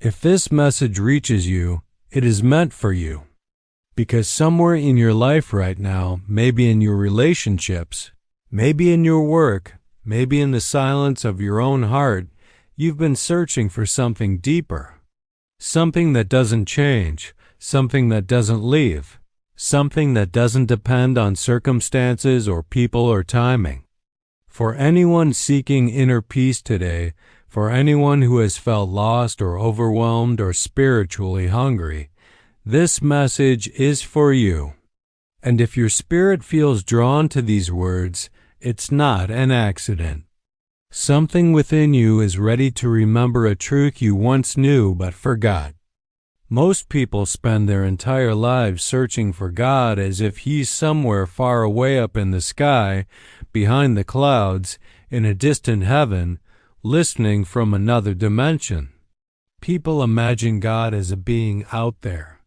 If this message reaches you, it is meant for you. Because somewhere in your life right now, maybe in your relationships, maybe in your work, maybe in the silence of your own heart, you've been searching for something deeper. Something that doesn't change, something that doesn't leave, something that doesn't depend on circumstances or people or timing. For anyone seeking inner peace today, for anyone who has felt lost or overwhelmed or spiritually hungry, this message is for you. And if your spirit feels drawn to these words, it's not an accident. Something within you is ready to remember a truth you once knew but forgot. Most people spend their entire lives searching for God as if He's somewhere far away up in the sky, behind the clouds, in a distant heaven, listening from another dimension. People imagine God as a being out there,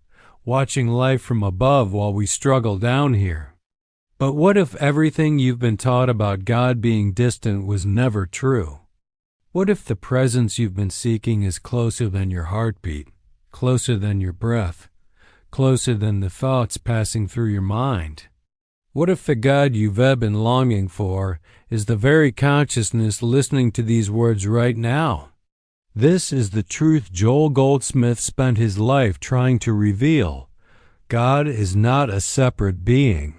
watching life from above while we struggle down here. But what if everything you've been taught about God being distant was never true? What if the presence you've been seeking is closer than your heartbeat, closer than your breath, closer than the thoughts passing through your mind? What if the God you've been longing for is the very consciousness listening to these words right now? This is the truth Joel Goldsmith spent his life trying to reveal. God is not a separate being.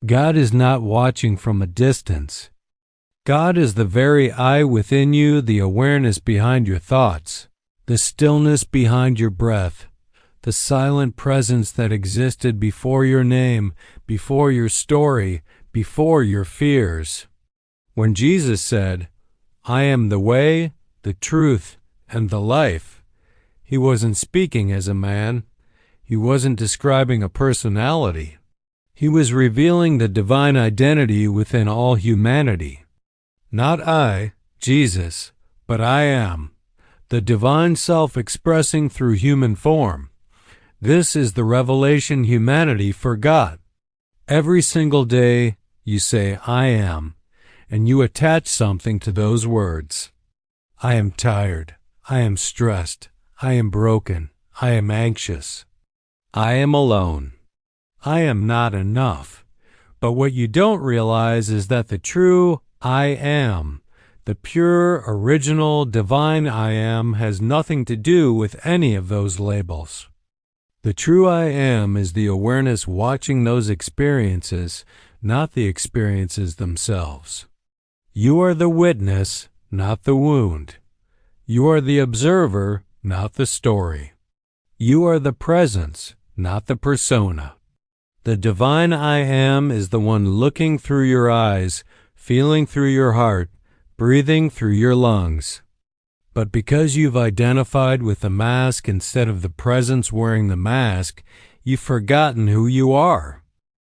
God is not watching from a distance. God is the very I within you, the awareness behind your thoughts, the stillness behind your breath, the silent presence that existed before your name, before your story, before your fears. When Jesus said, "I am the way, the truth, and the life," He wasn't speaking as a man. He wasn't describing a personality. He was revealing the divine identity within all humanity. Not I, Jesus, but I am, the divine self expressing through human form. This is the revelation humanity forgot. Every single day you say, "I am," and you attach something to those words. I am tired. I am stressed. I am broken. I am anxious. I am alone. I am not enough. But what you don't realize is that the true I am, the pure, original, divine I am, has nothing to do with any of those labels. The true I am is the awareness watching those experiences, not the experiences themselves. You are the witness, not the wound. You are the observer, not the story. You are the presence, not the persona. The divine I am is the one looking through your eyes, feeling through your heart, breathing through your lungs. But because you've identified with the mask instead of the presence wearing the mask, you've forgotten who you are.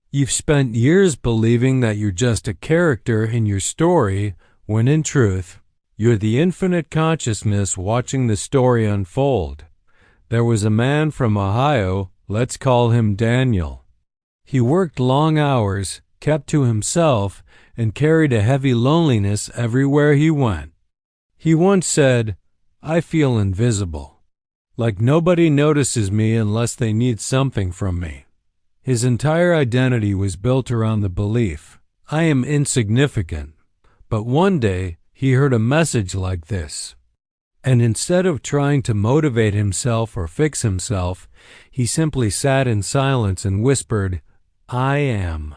You've spent years believing that you're just a character in your story, when in truth, you're the infinite consciousness watching the story unfold. There was a man from Ohio, let's call him Daniel. He worked long hours, kept to himself, and carried a heavy loneliness everywhere he went. He once said, "I feel invisible, like nobody notices me unless they need something from me." His entire identity was built around the belief, "I am insignificant." But one day, he heard a message like this. And instead of trying to motivate himself or fix himself, he simply sat in silence and whispered, "I am."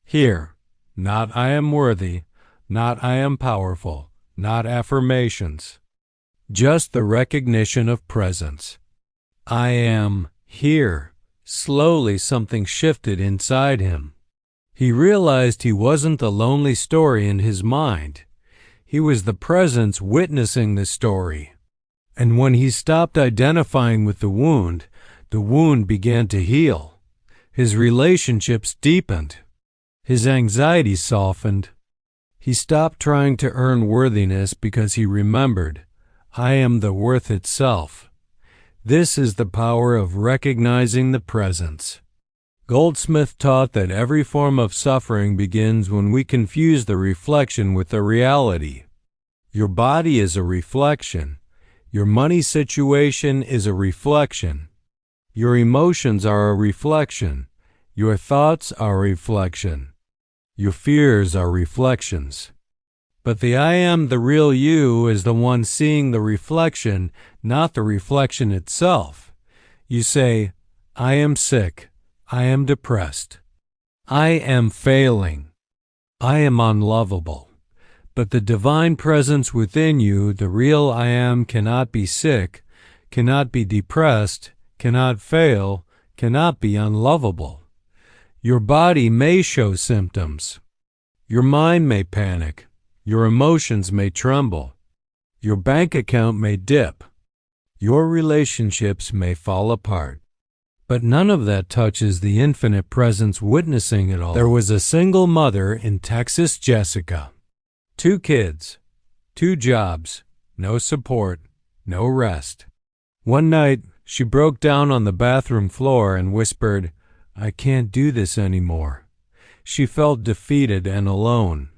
Here, not "I am worthy," not "I am powerful," not affirmations. Just the recognition of presence. I am here. Slowly something shifted inside him. He realized he wasn't the lonely story in his mind. He was the presence witnessing the story. And when he stopped identifying with the wound began to heal. His relationships deepened. His anxiety softened. He stopped trying to earn worthiness because he remembered, I am the worth itself. This is the power of recognizing the presence. Goldsmith taught that every form of suffering begins when we confuse the reflection with the reality. Your body is a reflection. Your money situation is a reflection. Your emotions are a reflection. Your thoughts are a reflection. Your fears are reflections. But the I am, the real you, is the one seeing the reflection, not the reflection itself. You say, I am sick. I am depressed. I am failing. I am unlovable. But the divine presence within you, the real I am, cannot be sick, cannot be depressed, cannot fail, cannot be unlovable. Your body may show symptoms. Your mind may panic. Your emotions may tremble. Your bank account may dip. Your relationships may fall apart. But none of that touches the infinite presence witnessing it all. There was a single mother in Texas, Jessica. 2 kids, 2 jobs, no support, no rest. One night, she broke down on the bathroom floor and whispered, I can't do this anymore. She felt defeated and alone.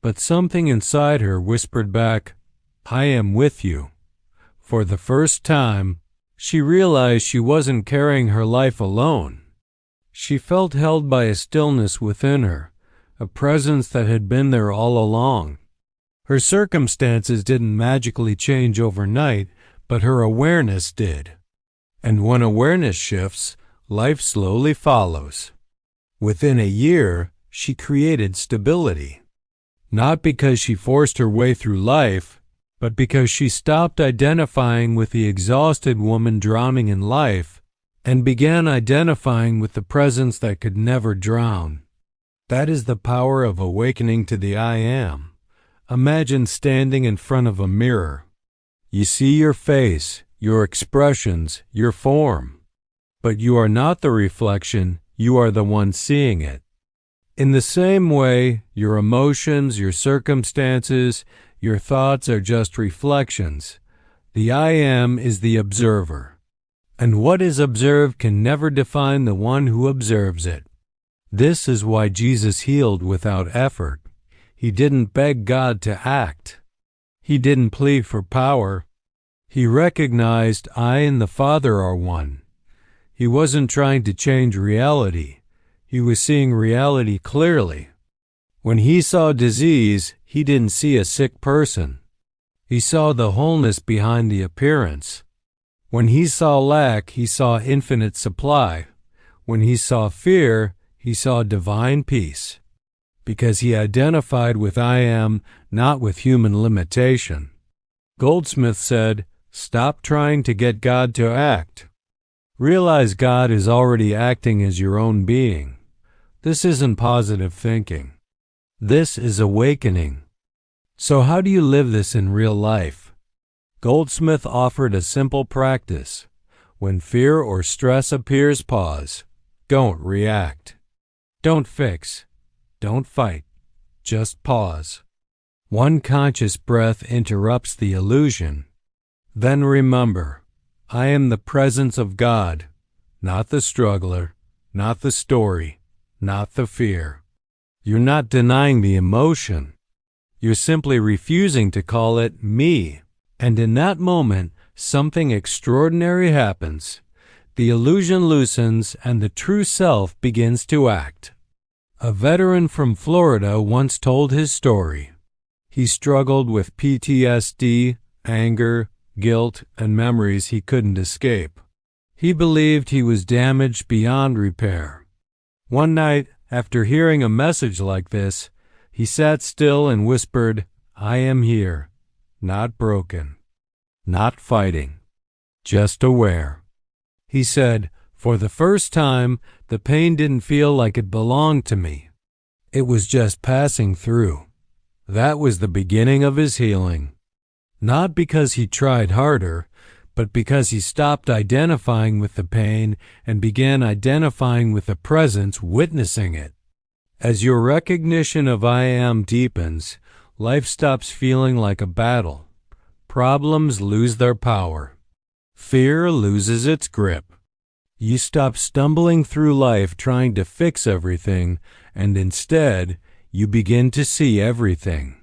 But something inside her whispered back, I am with you. For the first time, she realized she wasn't carrying her life alone. She felt held by a stillness within her, a presence that had been there all along. Her circumstances didn't magically change overnight, but her awareness did. And when awareness shifts, life slowly follows. Within a year, she created stability. Not because she forced her way through life, but because she stopped identifying with the exhausted woman drowning in life and began identifying with the presence that could never drown. That is the power of awakening to the I am. Imagine standing in front of a mirror. You see your face, your expressions, your form. But you are not the reflection, you are the one seeing it. In the same way, your emotions, your circumstances, your thoughts are just reflections. The I am is the observer. And what is observed can never define the one who observes it. This is why Jesus healed without effort. He didn't beg God to act. He didn't plead for power. He recognized I and the Father are one. He wasn't trying to change reality. He was seeing reality clearly. When he saw disease, he didn't see a sick person. He saw the wholeness behind the appearance. When he saw lack, he saw infinite supply. When he saw fear, he saw divine peace. Because he identified with I am, not with human limitation. Goldsmith said, stop trying to get God to act. Realize God is already acting as your own being. This isn't positive thinking. This is awakening. So how do you live this in real life? Goldsmith offered a simple practice. When fear or stress appears, pause. Don't react. Don't fix. Don't fight. Just pause. One conscious breath interrupts the illusion. Then remember, I am the presence of God, not the struggler, not the story, not the fear. You're not denying the emotion. You're simply refusing to call it me. And in that moment, something extraordinary happens. The illusion loosens and the true self begins to act. A veteran from Florida once told his story. He struggled with PTSD, anger, guilt, and memories he couldn't escape. He believed he was damaged beyond repair. One night, after hearing a message like this, he sat still and whispered, I am here, not broken, not fighting, just aware. He said, for the first time, the pain didn't feel like it belonged to me. It was just passing through. That was the beginning of his healing. Not because he tried harder, but because he stopped identifying with the pain and began identifying with the presence witnessing it. As your recognition of I am deepens, life stops feeling like a battle. Problems lose their power. Fear loses its grip. You stop stumbling through life trying to fix everything, and instead, you begin to see everything.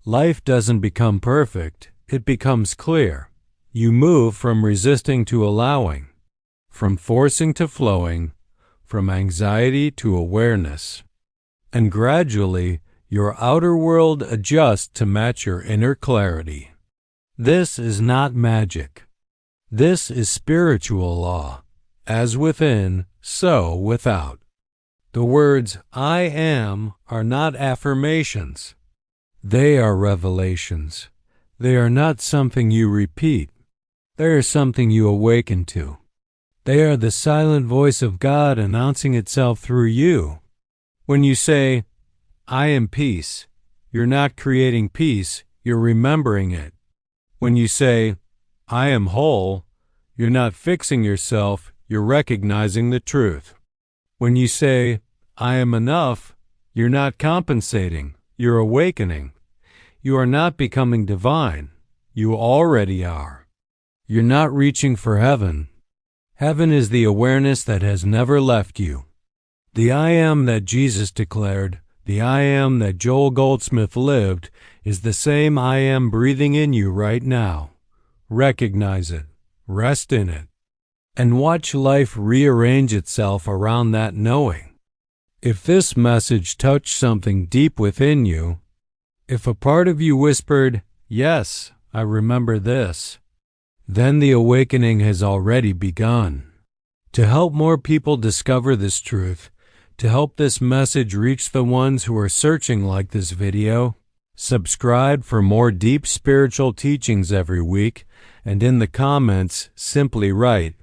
Life doesn't become perfect, it becomes clear. You move from resisting to allowing, from forcing to flowing, from anxiety to awareness. And gradually, your outer world adjusts to match your inner clarity. This is not magic. This is spiritual law. As within, so without. The words I am are not affirmations. They are revelations. They are not something you repeat. They are something you awaken to. They are the silent voice of God announcing itself through you. When you say, I am peace, you're not creating peace, you're remembering it. When you say, I am whole, you're not fixing yourself, you're recognizing the truth. When you say, I am enough, you're not compensating, you're awakening. You are not becoming divine, you already are. You're not reaching for heaven. Heaven is the awareness that has never left you. The I am that Jesus declared, the I am that Joel Goldsmith lived, is the same I am breathing in you right now. Recognize it, rest in it, and watch life rearrange itself around that knowing. If this message touched something deep within you, if a part of you whispered, yes, I remember this, then the awakening has already begun. To help more people discover this truth, to help this message reach the ones who are searching like this video, subscribe for more deep spiritual teachings every week, and in the comments, simply write,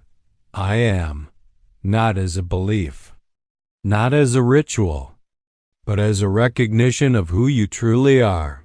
I am, not as a belief, not as a ritual, but as a recognition of who you truly are.